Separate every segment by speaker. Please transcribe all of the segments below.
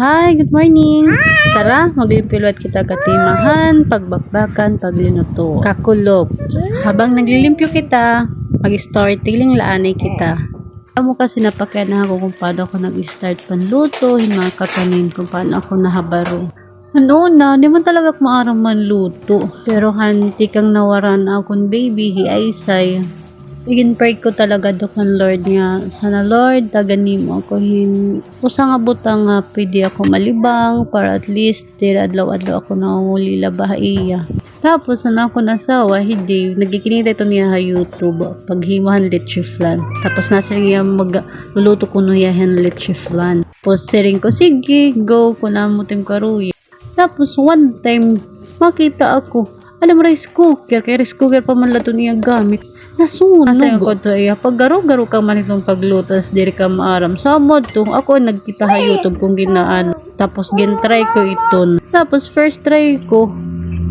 Speaker 1: Hi, good morning. Tara, maglimpilot kita katimahan, pagbakbakan, paglinuto, kakulop. Habang naglilimpyo kita, mag-start tiling laanay kita. Amo kasi napakaya na ako kung paano ako nag-start panluto, yung mga kakanin, kung paano ako nahabaro. Ano na, di man talaga maaram manluto. Pero hanti kang nawaran akong baby, hiaysay. Pray ko talaga do kan Lord nga. Sana Lord, tagani mo ako usa nga butang nga pwede ako malibang para at least tira adlaw-adlaw ako nangungulila bahaiya. Tapos na ako nasawa, hindi. Nagkikinita ito niya sa YouTube. Paghimahan leche flan. Tapos nasa niya magluluto ko niya leche flan. Tapos siring ko, sige, go ko na mo tim karuya. Tapos one time, makita ako, alam rice cooker, kaya rice cooker pa man lato niya gamit. Nasunog. Nasa ko to iya. Pag garo-garo ka man itong paglutas, diri ka maaram. Samod to, ako nagkita sa YouTube kung ginaan. Tapos gin-try ko ito. Tapos first try ko,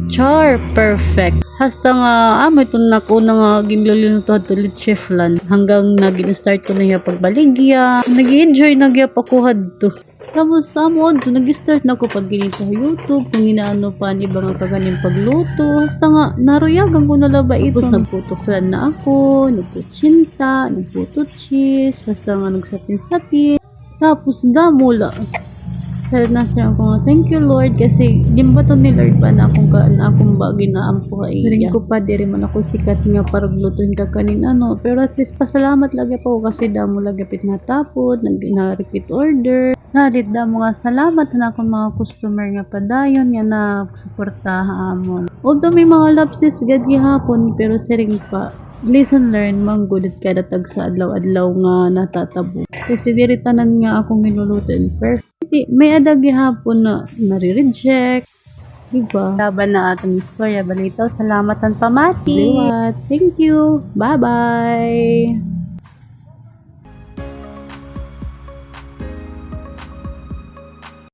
Speaker 1: char, perfect. Hasta nga, may ito na ko na nga ginlulino to at leche flan. Hanggang nag-start ko na iya pagbaligya. Nag-enjoy nagyap ako hadto. Tapos samod, so nag-start na ko pag ginita sa YouTube, kung inaano pa ni ibang kagaling pagluto. Hasta nga, naruyagan ko na laba ito. Tapos nagputuklan na ako, nagputsinta, nagputuchis, hasta nga nagsapin-sapin. Tapos damula. Sabi na siya ako nga, thank you Lord, kasi limbaton ni Lord pa na akong ba ginaampo ka iya. Saring ko pa, diri man ako sikat nga para glutuin ka kanin ano. Pero at least pasalamat lagi pa ko kasi damo lagi pit natapod, nag-repeat order. Salit damo nga salamat na akong mga customer nga padayon nga nagsuporta amon. Although may mga lapses gad gihapon, pero siring pa. Listen, learn, manggudit kada tag sa adlaw-adlaw nga natatabo. Kasi diri tanan nga akong minuluto in perfect. May adag gihapon na nare-reject. Diba? Laban na atong istorya balitaw. Salamat ang pamati. Thank you. Bye-bye.